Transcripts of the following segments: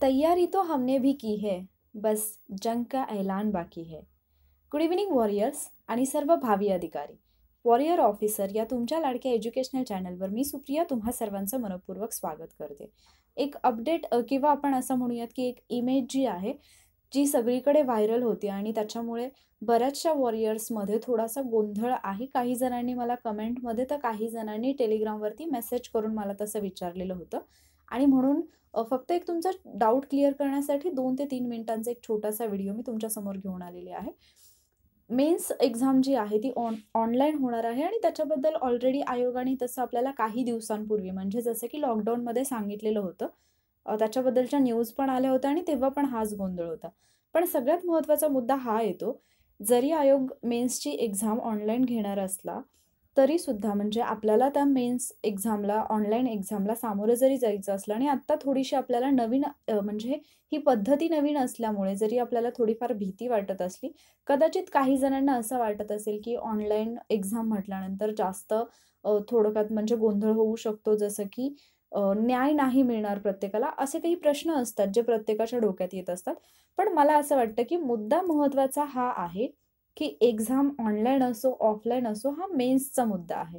तैयारी तो हमने भी की है, बस जंग का ऐलान बाकी है. गुड इव्हनिंग वॉरियर्स आणि सर्व भावी अधिकारी. वॉरियर ऑफिसर या तुमच्या लाडक्या एज्युकेशनल चॅनलवर मी सुप्रिया तुम्हा सर्वांचं मनपूर्वक स्वागत करते. एक अपडेट किंवा आपण असं म्हणूयात की एक इमेज जी आहे, जी सगळीकडे व्हायरल होती आणि त्याच्यामुळे बऱ्याचशा वॉरियर्समध्ये थोडासा गोंधळ आहे. काही जणांनी मला कमेंटमध्ये तर काही जणांनी टेलिग्रामवरती मेसेज करून मला तसं विचारलेलं होतं आणि म्हणून फक्त एक तुमचा डाऊट क्लिअर करण्यासाठी 2 ते 3 मिनिटांचा एक छोटासा व्हिडिओ मी तुमच्यासमोर घेऊन आलेली आहे. मेन्स एक्झाम जी आहे ती ऑनलाईन होणार आहे आणि त्याच्याबद्दल ऑलरेडी आयोगाने तसं आपल्याला काही दिवसांपूर्वी म्हणजे जसं की लॉकडाऊनमध्ये सांगितलेलं होतं. त्याच्याबद्दलच्या न्यूज पण आल्या होत्या आणि तेव्हा पण हाच गोंधळ होता. पण सगळ्यात महत्त्वाचा मुद्दा हा येतो, जरी आयोग मेन्सची एक्झाम ऑनलाईन घेणार असला, तरीसुद्धा म्हणजे आपल्याला त्या मेन्स एक्झामला, ऑनलाईन एक्झामला सामोरं जरी जायचं असलं आणि आत्ता थोडीशी आपल्याला नवीन म्हणजे ही पद्धती नवीन असल्यामुळे जरी आपल्याला थोडीफार भीती वाटत असली, कदाचित काही जणांना असं वाटत असेल, की ऑनलाईन एक्झाम म्हटल्यानंतर जास्त थोडक्यात म्हणजे गोंधळ होऊ शकतो. जसं की न्याय नाही मिळणार प्रत्येकाला, असे काही प्रश्न असतात जे प्रत्येकाच्या डोक्यात येत असतात. पण मला असं वाटतं, की मुद्दा महत्त्वाचा हा आहे, की एक्झाम ऑनलाईन असो, ऑफलाईन असो, हा मेन्सचा मुद्दा आहे.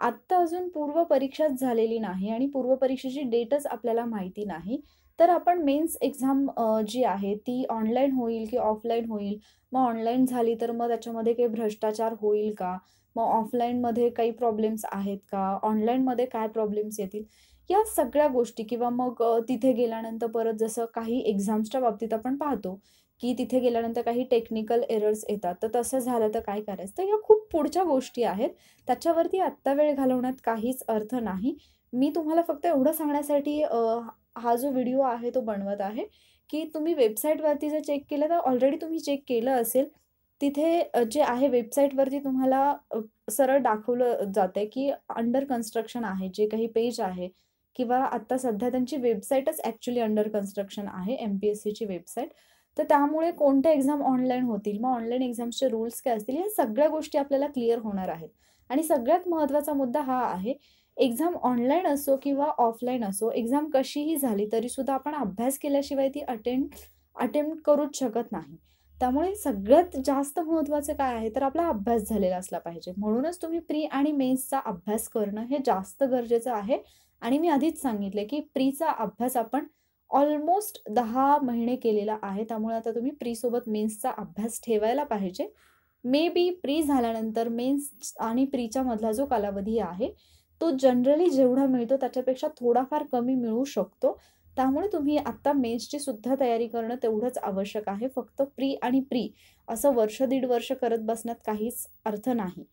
आत्ता अजून पूर्वपरीक्षाच झालेली नाही आणि पूर्वपरीक्षेची डेटच आपल्याला माहिती नाही. तर आपण मेन्स एक्झाम जी आहे ती ऑनलाईन होईल की ऑफलाईन होईल? मग ऑनलाईन झाली तर मग त्याच्यामध्ये काही भ्रष्टाचार होईल का? मग ऑफलाईनमध्ये काही प्रॉब्लेम्स आहेत का? ऑनलाईनमध्ये काय प्रॉब्लेम्स येतील? या सगळ्या गोष्टी किंवा मग तिथे गेल्यानंतर परत जसं काही एक्झाम्सच्या बाबतीत आपण पाहतो, की तिथे गेल्यानंतर काही टेक्निकल एरर्स येतात. तर तसं झालं तर काय करायचं? तर ह्या खूप पुढच्या गोष्टी आहेत. त्याच्यावरती आत्ता वेळ घालवण्यात काहीच अर्थ नाही. मी तुम्हाला फक्त एवढं सांगण्यासाठी हा जो व्हिडिओ आहे तो बनवत आहे, की तुम्ही वेबसाईटवरती जर चेक केलं तर ऑलरेडी तुम्ही चेक केलं असेल. तिथे जे आहे वेबसाईटवरती तुम्हाला सरळ दाखवलं जातंय, की अंडर कन्स्ट्रक्शन आहे. जे काही पेज आहे किंवा आत्ता सध्या त्यांची वेबसाईटच ॲक्चुअली अंडर कन्स्ट्रक्शन आहे, एम-पी-एस-सीची वेबसाईट. तर त्यामुळे कोणत्या एक्झाम ऑनलाईन होतील, मग ऑनलाईन एक्झाम्सचे रूल्स काय असतील, या सगळ्या गोष्टी आपल्याला क्लिअर होणार आहेत. आणि सगळ्यात महत्त्वाचा मुद्दा हा आहे, एक्झाम ऑनलाईन असो किंवा ऑफलाईन असो, एक्झाम कशीही झाली तरीसुद्धा आपण अभ्यास केल्याशिवाय ती अटेम्प्ट करूच शकत नाही. त्यामुळे सगळ्यात जास्त महत्त्वाचं काय आहे, तर आपला अभ्यास झालेला असला पाहिजे. म्हणूनच तुम्ही प्री आणि मेन्सचा अभ्यास करणं हे जास्त गरजेचं आहे. आणि मी आधीच सांगितले, की प्रीचा अभ्यास आपण ऑलमोस्ट 10 महिने केलेला आहे. त्यामुळे आता तुम्ही प्रीसोबत मेन्सचा अभ्यास ठेवायला पाहिजे. मे बी प्री झाल्यानंतर मेन्स आणि प्रीच्या मधला जो कालावधी आहे, तो जनरली जेवढा मिळतो त्याच्यापेक्षा थोडाफार कमी मिळू शकतो. त्यामुळे तुम्ही आत्ता मेन्सची सुद्धा तयारी करणं तेवढंच आवश्यक आहे. फक्त प्री आणि प्री असं वर्ष, दीड वर्ष करत बसण्यात काहीच अर्थ नाही.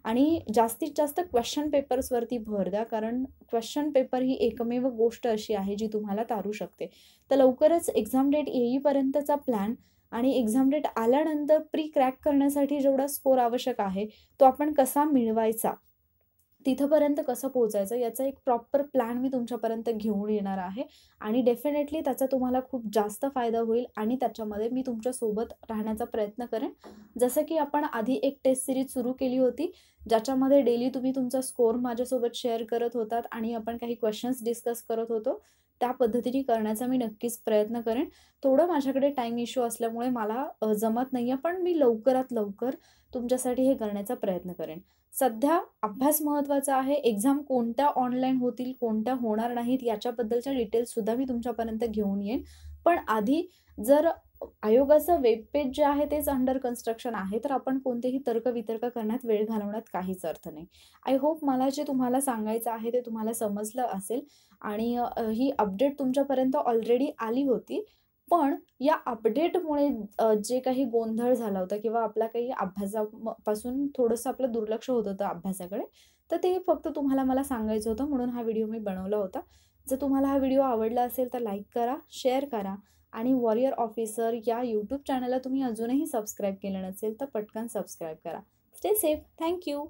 आणि जास्तीत जास्त क्वेश्चन पेपर्सवरती भर द्या. कारण क्वेश्चन पेपर ही एकमेव गोष्ट अशी आहे जी तुम्हाला तारू शकते. तर लवकरच एक्झाम डेट येईपर्यंतचा प्लॅन आणि एक्झाम डेट आल्यानंतर प्री क्रॅक करण्यासाठी जेवढा स्कोर आवश्यक आहे, तो आपण कसा मिळवायचा, तिथपर्यंत कसं पोहोचायचं याचा एक प्रॉपर प्लॅन मी तुमच्यापर्यंत घेऊन येणार आहे आणि डेफिनेटली त्याचा तुम्हाला खूप जास्त फायदा होईल आणि त्याच्यामध्ये मी तुमच्यासोबत राहण्याचा प्रयत्न करेन. जसं की आपण आधी एक टेस्ट सीरीज सुरू केली होती, ज्याच्यामध्ये डेली तुम्ही तुमचा स्कोर माझ्यासोबत शेअर करत होतात आणि आपण काही क्वेश्चन्स डिस्कस करत होतो. त्या पद्धतीने करण्याचा मी नक्कीच प्रयत्न करेन. थोडं माझ्याकडे टाईम इश्यू असल्यामुळे मला जमत नाहीये, पण मी लवकरात लवकर तुमच्यासाठी हे करण्याचा प्रयत्न करेन. सध्या अभ्यास महत्त्वाचा आहे. एक्झाम कोणत्या ऑनलाईन होतील, कोणत्या होणार नाहीत याच्याबद्दलच्या डिटेल्ससुद्धा मी तुमच्यापर्यंत घेऊन येईन. पण आधी जर आयोगाचं वेब पेज जे आहे तेच अंडर कन्स्ट्रक्शन आहे, तर आपण कोणतेही तर्क-वितर्क करण्यात वेळ घालवण्यात काहीच अर्थ नाही. आय होप मला जे तुम्हाला सांगायचं आहे ते तुम्हाला समजलं असेल आणि ही अपडेट तुमच्यापर्यंत ऑलरेडी आली होती. पण या अपडेटमुळे जे काही गोंधळ झाला होता किंवा आपला काही पासून थोडंसं आपलं दुर्लक्ष होत होतं अभ्यासाकडे, तर ते फक्त तुम्हाला मला सांगायचं होतं म्हणून हा व्हिडिओ मी बनवला होता. जर तुम्हाला हा व्हिडिओ आवडला असेल तर लाईक करा, शेअर करा आणि वॉरियर ऑफिसर या यूट्यूब चॅनलला तुम्ही अजूनही सबस्क्राईब केलं नसेल तर पटकन सबस्क्राईब करा. Stay safe. Thank you.